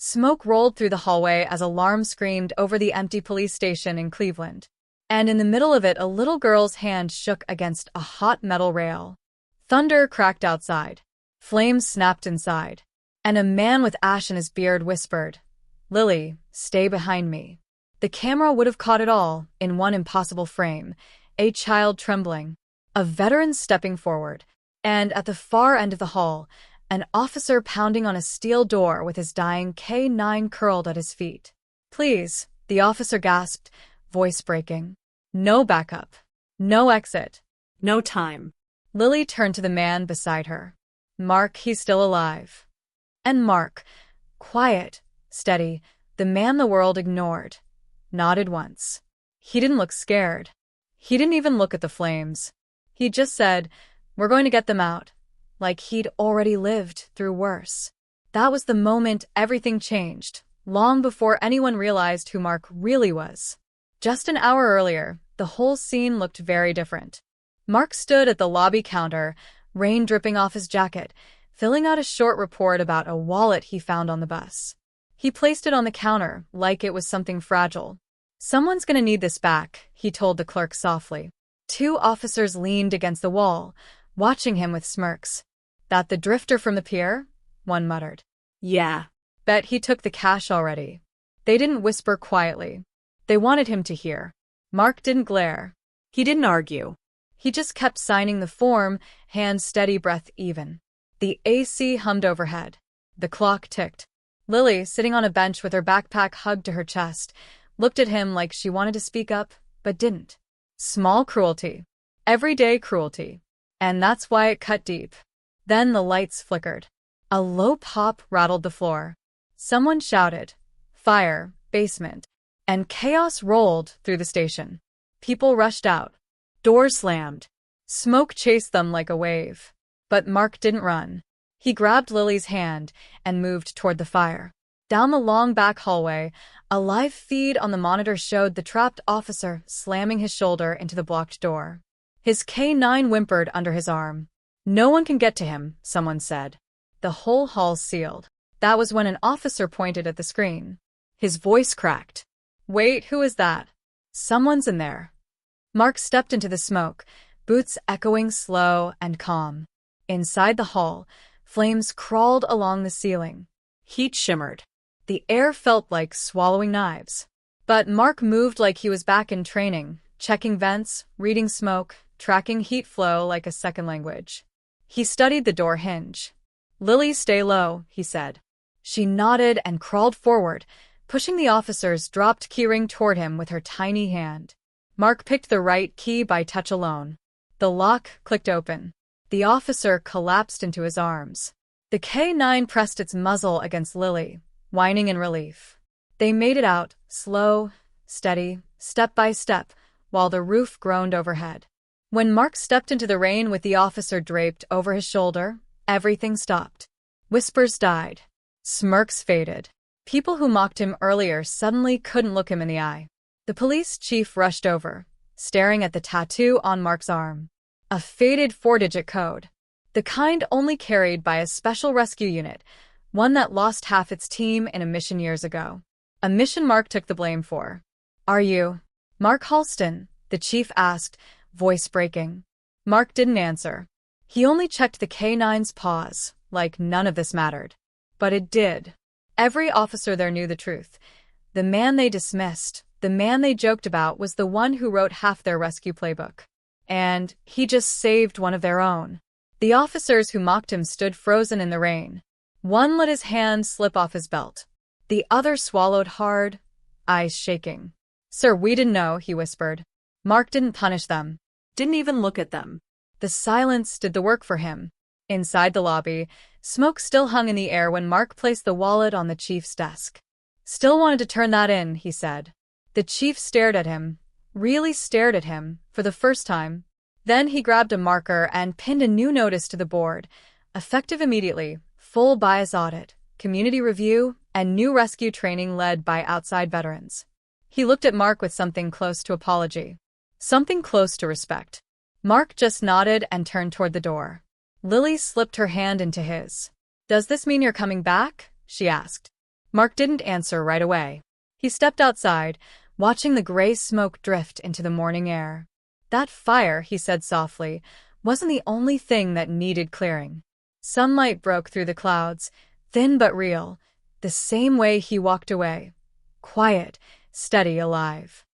Smoke rolled through the hallway as alarm screamed over the empty police station in Cleveland. And in the middle of it, a little girl's hand shook against a hot metal rail. Thunder cracked outside. Flames snapped inside. And a man with ash in his beard whispered, "Lily, stay behind me." The camera would have caught it all in one impossible frame. A child trembling, a veteran stepping forward, and at the far end of the hall, an officer pounding on a steel door with his dying K9 curled at his feet. "Please," the officer gasped, voice breaking. "No backup. No exit. No time." Lily turned to the man beside her. "Mark, he's still alive." And Mark, quiet, steady, the man the world ignored, nodded once. He didn't look scared. He didn't even look at the flames. He just said, "We're going to get them out," like he'd already lived through worse. That was the moment everything changed, long before anyone realized who Mark really was. Just an hour earlier, the whole scene looked very different. Mark stood at the lobby counter, rain dripping off his jacket, filling out a short report about a wallet he found on the bus. He placed it on the counter like it was something fragile. "Someone's gonna need this back," he told the clerk softly. Two officers leaned against the wall, watching him with smirks. "That the drifter from the pier?" one muttered. "Yeah. "Bet he took the cash already." They didn't whisper quietly. They wanted him to hear. Mark didn't glare. He didn't argue. He just kept signing the form, hand steady, breath even. The AC hummed overhead. The clock ticked. Lily, sitting on a bench with her backpack hugged to her chest, looked at him like she wanted to speak up, but didn't. Small cruelty. Everyday cruelty. And that's why it cut deep. Then the lights flickered. A low pop rattled the floor. Someone shouted, "Fire, basement," and chaos rolled through the station. People rushed out. Doors slammed. Smoke chased them like a wave. But Mark didn't run. He grabbed Lily's hand and moved toward the fire. Down the long back hallway, a live feed on the monitor showed the trapped officer slamming his shoulder into the blocked door. His K9 whimpered under his arm. "No one can get to him," someone said. The whole hall sealed. That was when an officer pointed at the screen. His voice cracked. "Wait, who is that?" "Someone's in there." Mark stepped into the smoke, boots echoing slow and calm. Inside the hall, flames crawled along the ceiling. Heat shimmered. The air felt like swallowing knives. But Mark moved like he was back in training, checking vents, reading smoke, tracking heat flow like a second language. He studied the door hinge. "Lily, stay low," he said. She nodded and crawled forward, pushing the officer's dropped keyring toward him with her tiny hand. Mark picked the right key by touch alone. The lock clicked open. The officer collapsed into his arms. The K9 pressed its muzzle against Lily, whining in relief. They made it out, slow, steady, step by step, while the roof groaned overhead. When Mark stepped into the rain with the officer draped over his shoulder, everything stopped. Whispers died. Smirks faded. People who mocked him earlier suddenly couldn't look him in the eye. The police chief rushed over, staring at the tattoo on Mark's arm. A faded 4-digit code. The kind only carried by a special rescue unit, one that lost half its team in a mission years ago. A mission Mark took the blame for. "Are you Mark Halston?" the chief asked, voice breaking. Mark didn't answer. He only checked the K9's pause, like none of this mattered. But it did. Every officer there knew the truth. The man they dismissed, the man they joked about, was the one who wrote half their rescue playbook. And he just saved one of their own. The officers who mocked him stood frozen in the rain. One let his hand slip off his belt. The other swallowed hard, eyes shaking. "Sir, we didn't know," he whispered. Mark didn't punish them. Didn't even look at them. The silence did the work for him. Inside the lobby, smoke still hung in the air when Mark placed the wallet on the chief's desk. "Still wanted to turn that in," he said. The chief stared at him, really stared at him, for the first time. Then he grabbed a marker and pinned a new notice to the board, effective immediately: full bias audit, community review, and new rescue training led by outside veterans. He looked at Mark with something close to apology. Something close to respect. Mark just nodded and turned toward the door. Lily slipped her hand into his. "Does this mean you're coming back?" she asked. Mark didn't answer right away. He stepped outside, watching the gray smoke drift into the morning air. That fire, he said softly, wasn't the only thing that needed clearing. Sunlight broke through the clouds, thin but real, the same way he walked away. Quiet, steady, alive.